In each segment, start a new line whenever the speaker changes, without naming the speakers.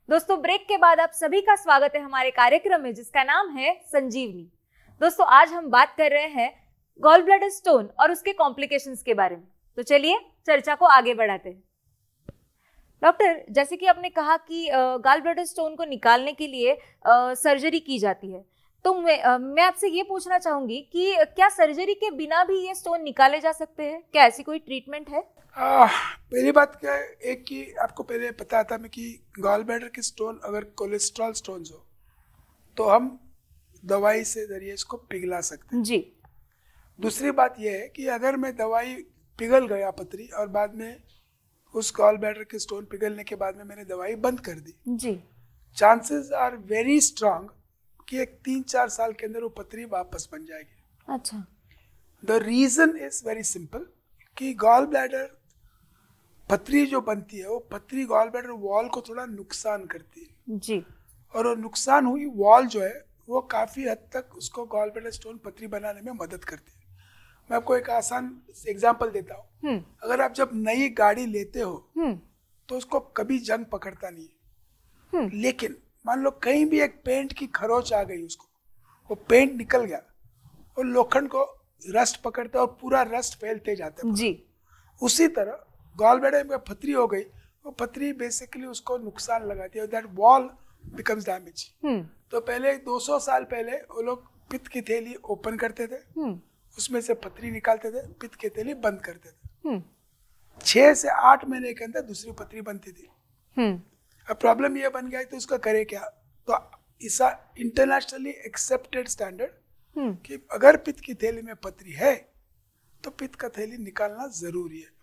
दोस्तों, ब्रेक के बाद आप सभी का स्वागत है हमारे कार्यक्रम में जिसका नाम है संजीवनी। दोस्तों, आज हम बात कर रहे हैं गॉल ब्लैडर स्टोन और उसके कॉम्प्लिकेशंस के बारे में। तो चलिए चर्चा को आगे बढ़ाते हैं। डॉक्टर, जैसे कि आपने कहा कि गॉल ब्लैडर स्टोन को निकालने के लिए सर्जरी की जाती है, तो मैं आपसे ये पूछना चाहूंगी कि क्या सर्जरी के बिना भी ये स्टोन निकाले जा सकते हैं? क्या ऐसी कोई ट्रीटमेंट है?
पहली बात क्या है, एक कि आपको पहले पता था मैं कि गॉल ब्लैडर के स्टोन अगर कोलेस्ट्रॉल स्टोन्स हो तो हम दवाई से जरिए इसको पिघला सकते हैं।
जी।
दूसरी बात यह है कि अगर मैं दवाई पिघल गया पथरी और बाद में उस गॉल ब्लैडर के स्टोन पिघलने के बाद में मैंने दवाई बंद कर दी,
जी,
चांसेस आर वेरी स्ट्रांग कि एक 3-4 साल के अंदर वो पथरी वापस बन जाएगी।
अच्छा।
The reason is very simple कि गॉल ब्लैडर पथरी जो बनती है वो पथरी गॉल ब्लैडर वॉल को थोड़ा नुकसान करती है।
जी।
और वो नुकसान हुई वॉल जो है वो काफ़ी हद तक उसको गॉल ब्लैडर स्टोन पथरी बनाने में मदद करती है। मैं आपको एक आसान एग्जांपल देता हूँ। अगर आप जब नई गाड़ी लेते हो तो उसको कभी जंग पकड़ता नहीं है, लेकिन मान लो कहीं भी एक पेंट की खरोच आ गई, उसको वो पेंट निकल गया और लोखंड को रस्ट पकड़ता है और पूरा रस्ट फैलते जाता है।
जी।
उसी तरह गॉल ब्लैडर में पथरी हो गई, वो पथरी बेसिकली उसको नुकसान लगाती है, दैट वॉल बिकम्स डैमेज। तो पहले 200 साल पहले वो लोग पित्त की थैली ओपन करते थे, उसमें से पथरी निकालते थे, पित्त की थैली बंद करते थे। 6 से 8 महीने के अंदर दूसरी पथरी बनती थी। अब प्रॉब्लम ये बन गया तो उसका करे क्या? तो ऐसा इंटरनेशनली एक्सेप्टेड स्टैंडर्ड कि अगर पित्त की थैली में पथरी है तो पित्त का थैली निकालना जरूरी है।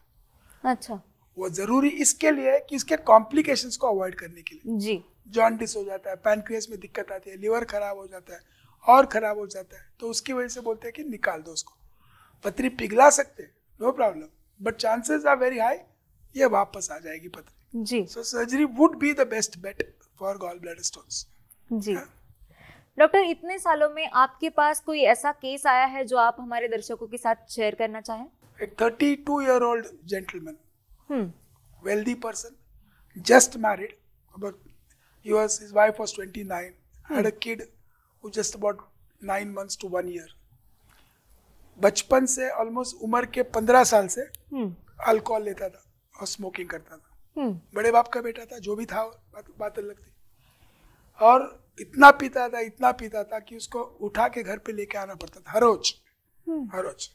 अच्छा।
वो जरूरी इसके लिए है कि इसके कॉम्प्लिकेशंस को अवॉइड करने के लिए।
जी।
जॉन्डिस हो जाता है, पैनक्रियास में दिक्कत आती है, लिवर खराब हो जाता है और खराब हो जाता है, तो उसकी वजह से बोलते हैं कि निकाल दो उसको। पथरी पिघला सकते हैं, no problem, but chances are very high ये वापस आ जाएगी पथरी।
जी।
So surgery would be the best bet for gall bladder stones.
जी। डॉक्टर, इतने सालों में आपके पास कोई ऐसा केस आया है जो आप हमारे दर्शकों के साथ शेयर करना चाहें?
एक 32-year-old gentleman, wealthy person, just married, but his wife was 29, had a kid who just about 9 months to 1 year. बचपन से ऑलमोस्ट उम्र के 15 साल से अल्कोहल लेता था और स्मोकिंग करता था। बड़े बाप का बेटा था, जो भी था बात अलग थी, और इतना पीता था कि उसको उठा के घर पे लेके आना पड़ता था हर रोज।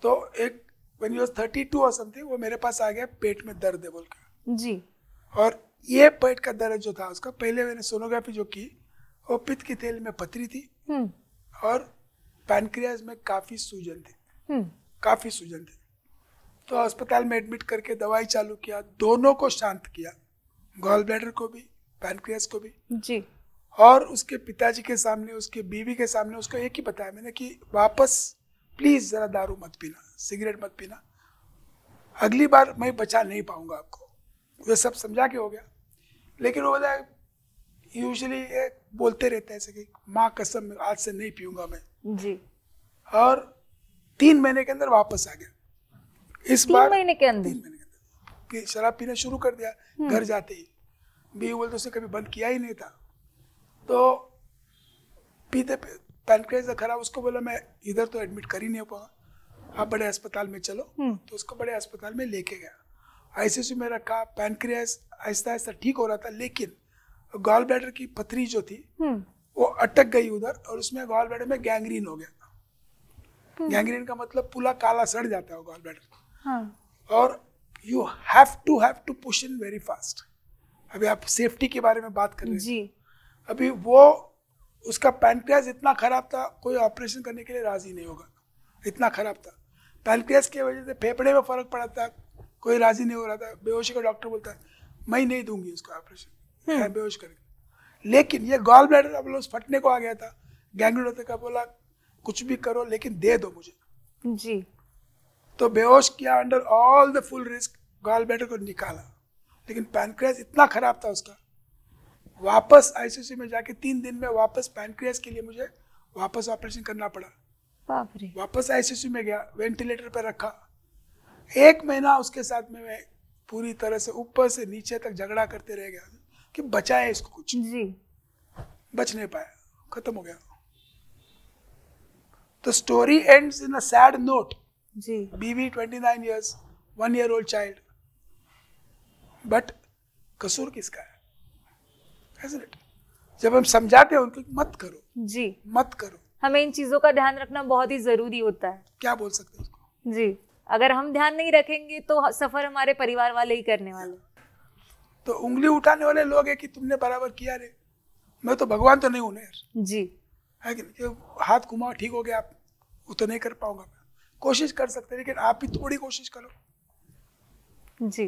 तो एक when he was 32 or something, वो मेरे पास आ गया, पेट में दर्द है बोल के। जी। और ये पेट का दर्द जो था उसका, पहले मैंने सोनोग्राफी जो की, वो पित्त की थैली में पथरी थी और पैनक्रियाज में काफी सूजन थी। तो अस्पताल में एडमिट करके दवाई चालू किया, दोनों को शांत किया, गॉल ब्लैडर को भी, पैनक्रियाज को भी। जी। और उसके पिताजी के सामने, उसके बीवी के सामने उसको एक ही बताया मैंने कि वापस प्लीज जरा दारू मत पीना, सिगरेट मत पीना, अगली बार मैं बचा नहीं पाऊंगा आपको। वो सब समझा के हो गया, लेकिन वो बोला यूजुअली बोलते रहते हैं ऐसे कि माँ कसम आज से नहीं पीऊंगा मैं। जी। और 3 महीने के अंदर वापस आ गया। इस बार
3 महीने के अंदर
कि शराब पीना शुरू कर दिया घर जाते ही। बीवी बोलते उसने कभी बंद किया ही नहीं था, तो पीते पैनक्रियाज खराब, उसको बोला मैं इधर तो एडमिट कर ही नहीं हो पाऊंगा, आप बड़े अस्पताल में चलो। तो उसको बड़े अस्पताल में लेके गया, आईसीयू में रखा। पैनक्रियाज आहिस्ता आहिस्ता ठीक हो रहा था, लेकिन गॉल ब्लैडर की पथरी जो थी वो अटक गई उधर, और उसमें गॉल ब्लैडर में गैंग्रीन हो गया। गैंग्रीन का मतलब पूरा काला सड़ जाता है गॉल ब्लैडर। और you have to push in very fast. अभी आप सेफ्टी के बारे में बात कर रहे हैं। अभी वो उसका पैनक्रियाज इतना खराब था, कोई ऑपरेशन करने के लिए राजी नहीं होगा, इतना खराब था। पैनक्रियाज की वजह से फेफड़े में फर्क पड़ा था, कोई राजी नहीं हो रहा था। बेहोशी का डॉक्टर बोलता है मैं नहीं दूंगी उसको ऑपरेशन, बेहोश करके। लेकिन ये गॉल ब्लैडर अब लोग फटने को आ गया था, गैंग्रीन होते का बोला कुछ भी करो लेकिन दे दो मुझे। जी। तो बेहोश किया, under all the full risk gallbladder को निकाला, लेकिन पैनक्रियाज इतना खराब था उसका, वापस आईसीयू में जाके 3 दिन में वापस पैनक्रियाज के लिए मुझे वापस ऑपरेशन करना पड़ा। बाप रे। वापस आईसीयू में गया, वेंटिलेटर पर रखा। 1 महीना उसके साथ में मैं पूरी तरह से ऊपर से नीचे तक झगड़ा करते रह गया, कि बचाए इसको कुछ,
जी,
बच नहीं पाया, खत्म हो गया। तो story ends in a sad note.
जी,
बीवी 29 years, 1 year old child, but कसूर किसका है? Isn't it? जब हम समझाते हैं उनको मत करो,
जी,
मत करो,
हमें इन चीजों का ध्यान रखना बहुत ही जरूरी होता है।
क्या बोल सकते हैं उसको?
जी, अगर हम ध्यान नहीं रखेंगे तो सफर हमारे परिवार वाले ही करने वाले।
तो उंगली उठाने वाले लोग हैं कि तुमने बराबर किया रे, मैं तो भगवान तो नहीं हूं ना यार,
जी,
है कि नहीं? कि हाथ घुमाओ ठीक हो गया, आप वो तो नहीं कर पाऊंगा मैं, कोशिश कर सकते हैं, लेकिन आप भी थोड़ी कोशिश करो।
जी,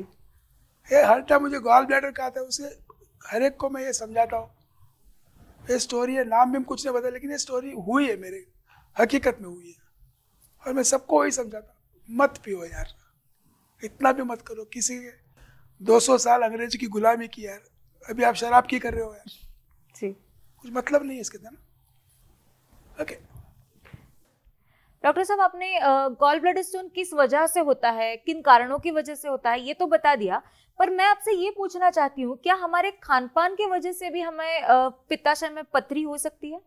ये हर टाइम मुझे गॉल ब्लैडर का आता है, उसे हर एक को मैं ये समझाता हूँ, ये स्टोरी है, नाम भी हम कुछ नहीं बता, लेकिन ये स्टोरी हुई है, मेरे हकीकत में हुई है, और मैं सबको वही समझाता हूँ, मत पियो यार, इतना भी मत करो, किसी के 200 साल अंग्रेज की गुलामी की यार, अभी आप शराब की कर रहे हो यार,
जी।
कुछ मतलब नहीं है इसके अंदर। ओके
डॉक्टर साहब, आपने गॉल ब्लैडर स्टोन किस वजह से होता है, किन कारणों की वजह से होता है, ये तो बता दिया, पर मैं आपसे ये पूछना चाहती हूँ, क्या हमारे खानपान की वजह से भी हमें पित्ताशय में पथरी हो सकती है?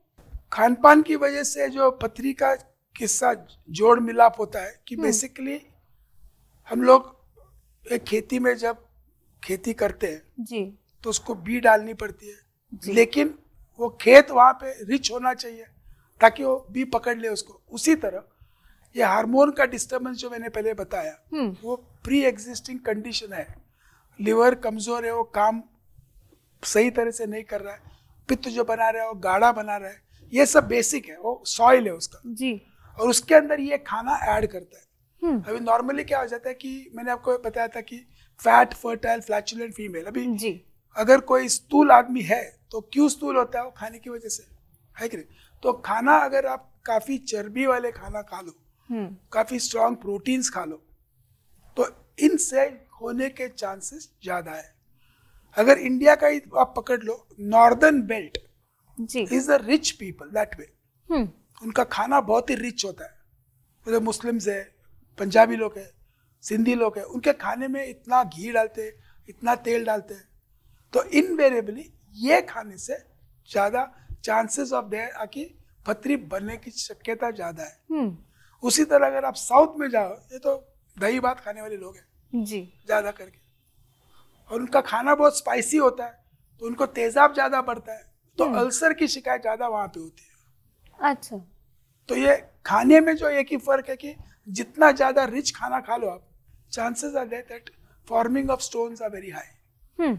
खानपान की वजह से जो पथरी का किस्सा जोड़ मिलाप होता है कि बेसिकली हम लोग एक खेती में जब खेती करते हैं
जी,
तो उसको बी डालनी पड़ती है, लेकिन वो खेत वहाँ पे रिच होना चाहिए ताकि वो बी पकड़ ले उसको। उसी तरह ये हार्मोन का डिस्टर्बेंस जो मैंने पहले बताया वो प्री एग्जिस्टिंग कंडीशन है, लिवर कमजोर है, वो काम सही तरह से नहीं कर रहा है, पित्त जो बना रहा है वो गाढ़ा बना रहा है, ये सब बेसिक है, वो सॉइल है उसका
जी,
और उसके अंदर ये खाना ऐड करता है। अभी नॉर्मली क्या हो जाता है कि मैंने आपको बताया था कि फैट फर्टाइल फ्लैचुलेंट फीमेल, अभी
जी,
अगर कोई स्थूल आदमी है तो क्यों स्थूल होता है? वो खाने की वजह से, है कि नहीं? तो खाना अगर आप काफी चर्बी वाले खाना खा लो, काफी स्ट्रॉन्ग प्रोटीन्स खा लो, तो इनसे होने के चांसेस ज्यादा है। अगर इंडिया का ही आप पकड़ लो, northern belt is the rich people that way, उनका खाना बहुत ही रिच होता है, मतलब मुस्लिम्स है, पंजाबी लोग है, सिंधी लोग है, उनके खाने में इतना घी डालते हैं, इतना तेल डालते हैं, तो इनवेरिएबली ये खाने से ज्यादा चांसेस ऑफ देयर आकि पथरी बनने की शक्यता ज्यादा है। उसी तरह अगर आप साउथ में जाओ, ये तो दही भात खाने वाले लोग हैं
जी,
ज्यादा करके, और उनका खाना बहुत स्पाइसी होता है तो उनको तेजाब ज्यादा बढ़ता है, तो अल्सर की शिकायत ज्यादा वहां पे होती है।
अच्छा,
तो ये खाने में जो एक ही फर्क है कि जितना ज्यादा रिच खाना खा लो आप, chances are there that forming of stones are very high.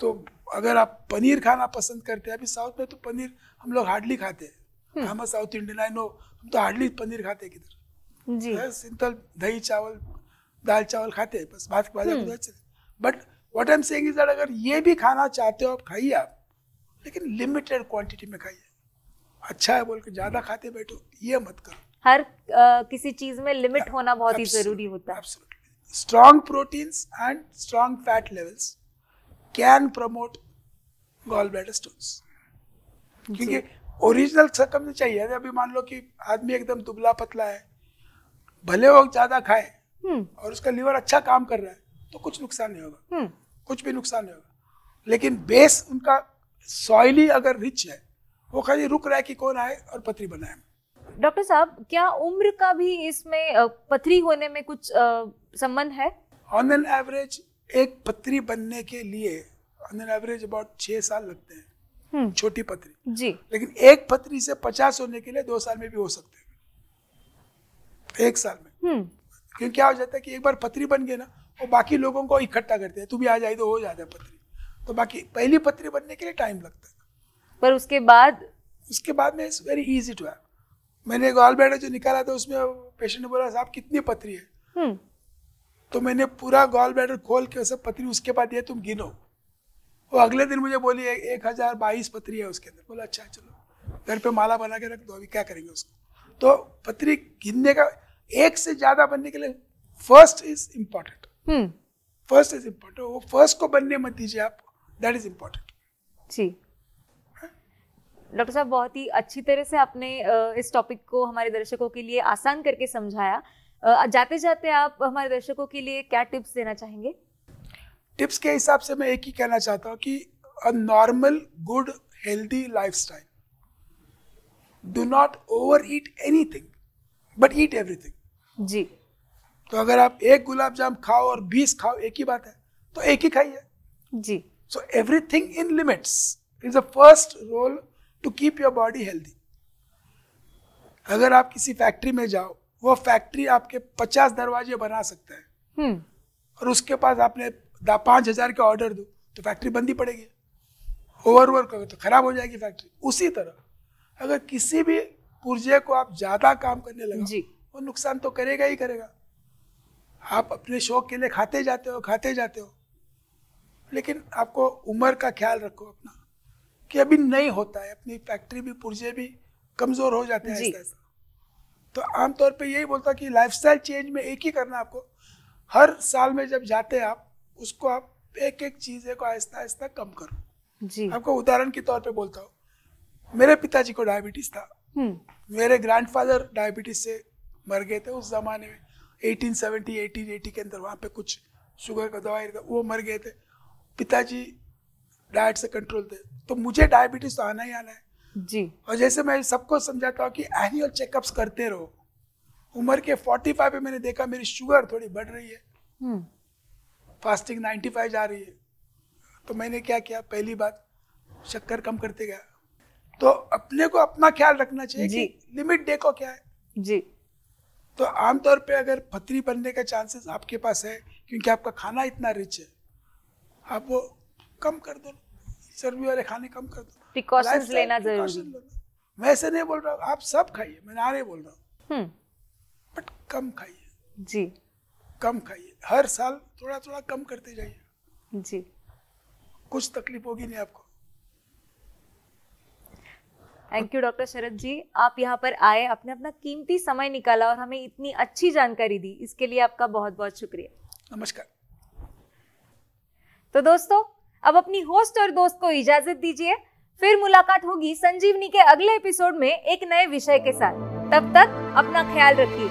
तो अगर आप पनीर खाना पसंद करते हैं, अभी साउथ में तो पनीर हम लोग हार्डली खाते हैं, हम साउथ इंडियन, आई नो, हम तो हार्डली पनीर खाते हैं किधर
जी,
सिंपल दही चावल दाल चावल खाते हैं, बस भात भाजा को अच्छे। But what I am saying is that अगर ये भी खाना चाहते हो आप खाइए आप, लेकिन लिमिटेड क्वांटिटी में खाइए। अच्छा है बोल के ज्यादा खाते बैठो, ये मत करो।
हर किसी चीज में लिमिट होना बहुत ही जरूरी होता है।
Strong proteins and strong fat levels can promote gall bladder stones, क्योंकि ओरिजिनल सकम चाहिए। अभी मान लो कि आदमी एकदम दुबला पतला है, भले वो ज्यादा खाए और उसका लीवर अच्छा काम कर रहा है तो कुछ नुकसान नहीं होगा, कुछ भी नुकसान नहीं होगा, लेकिन बेस उनका सॉइली अगर रिच है, वो खाली रुक रहा है कि कौन आए और पथरी बनाए।
डॉक्टर साहब, क्या उम्र का भी इसमें पथरी होने में कुछ संबंध है? ऑन
एन एवरेज एक पथरी बनने के लिए ऑन एन एवरेज अबाउट 6 साल लगते हैं, छोटी पथरी
जी,
लेकिन एक पथरी से 50 होने के लिए 2 साल में भी हो सकते हैं, 1 साल में। क्योंकि क्या हो जाता है कि एक बार पथरी बन गई ना, वो बाकी लोगों को इकट्ठा करते हैं, तू भी आ जाए तो हो जाता है पथरी, तो बाकी पहली पथरी बनने के लिए टाइम लगता है,
पर उसके बाद
में it's very easy to have. मैंने गॉल ब्लैडर जो निकाला था उसमें पेशेंट ने बोला साहब कितनी पथरी है, तो मैंने पूरा गॉल ब्लैडर खोल के सब पथरी उसके बाद दिया, तुम गिनो। वो अगले दिन मुझे बोली 1022 पथरी है उसके अंदर। बोला अच्छा चलो घर पे माला बना के रख दो, अभी क्या करेंगे उसको। तो पथरी गिनने का एक से ज्यादा बनने के लिए first is important, first is important, वो फर्स्ट को बनने मत दीजिए आप, दैट इज इम्पोर्टेंट।
जी डॉक्टर साहब, बहुत ही अच्छी तरह से आपने इस टॉपिक को हमारे दर्शकों के लिए आसान करके समझाया। जाते जाते आप हमारे दर्शकों के लिए क्या टिप्स देना चाहेंगे?
टिप्स के हिसाब से मैं एक ही कहना चाहता हूँ कि a normal good healthy lifestyle, do not over eat anything but eat everything.
जी।
तो अगर आप एक गुलाब जाम खाओ और 20 खाओ, एक ही बात है, तो एक ही खाइए।
जी।
So everything in limits is the first rule to keep your body healthy. अगर आप किसी फैक्ट्री में जाओ, वो फैक्ट्री आपके 50 दरवाजे बना सकता है और उसके पास आपने 5,000 के ऑर्डर दो तो फैक्ट्री बंद ही पड़ेगी, ओवरवर्क होगा तो खराब हो जाएगी फैक्ट्री। उसी तरह अगर किसी भी पुर्जे को आप ज्यादा काम करने लगे, वो नुकसान तो करेगा ही करेगा। आप अपने शौक के लिए खाते जाते हो, लेकिन आपको उम्र का ख्याल रखो अपना कि अभी नहीं होता है, अपनी फैक्ट्री भी पुर्जे भी कमजोर हो जाते हैं ऐसा ऐसा। तो आमतौर पे यही बोलता कि लाइफस्टाइल चेंज में एक ही करना आपको, हर साल में जब जाते हैं आप, उसको आप एक एक चीज़ को आहिस्ता आहिस्ता कम करो। जी। आपको उदाहरण के तौर पे बोलता हूँ, मेरे पिताजी को डायबिटीज था, मेरे ग्रैंडफादर डायबिटीज से मर गए थे उस जमाने में 1870 1880 के अंदर, वहाँ पे कुछ शुगर का दवाई वो मर गए थे। पिताजी डाइट से कंट्रोल थे, तो मुझे डायबिटीज तो आना ही आना है जी। और जैसे मैं सबको समझाता हूँ कि एनुअल चेकअप्स करते रहो। उम्र के 45 पे मैंने देखा मेरी शुगर थोड़ी बढ़ रही है, फास्टिंग 95 जा रही है, तो मैंने क्या किया, पहली बात शक्कर कम करते गया। तो अपने को अपना ख्याल रखना चाहिए कि लिमिट देखो क्या है जी। तो आमतौर पे अगर पथरी बनने का चांसेस आपके पास है क्योंकि आपका खाना इतना रिच है, आप वो कम कर दो, चर्बी वाले खाने कम कर दो,
प्रिकॉशंस लेना जरूरी।
मैं ऐसे नहीं बोल रहा हूँ आप सब खाइए, मैं ना नहीं बोल रहा हूँ, बट कम खाइए जी, कम खाइए, हर साल थोड़ा थोड़ा कम करते जाइए जी, कुछ तकलीफ होगी नहीं आपको।
थैंक यू डॉक्टर शरद जी, आप यहाँ पर आए, आपने अपना कीमती समय निकाला और हमें इतनी अच्छी जानकारी दी, इसके लिए आपका बहुत बहुत शुक्रिया।
नमस्कार।
तो दोस्तों, अब अपनी होस्ट और दोस्त को इजाजत दीजिए, फिर मुलाकात होगी संजीवनी के अगले एपिसोड में एक नए विषय के साथ। तब तक अपना ख्याल रखिए।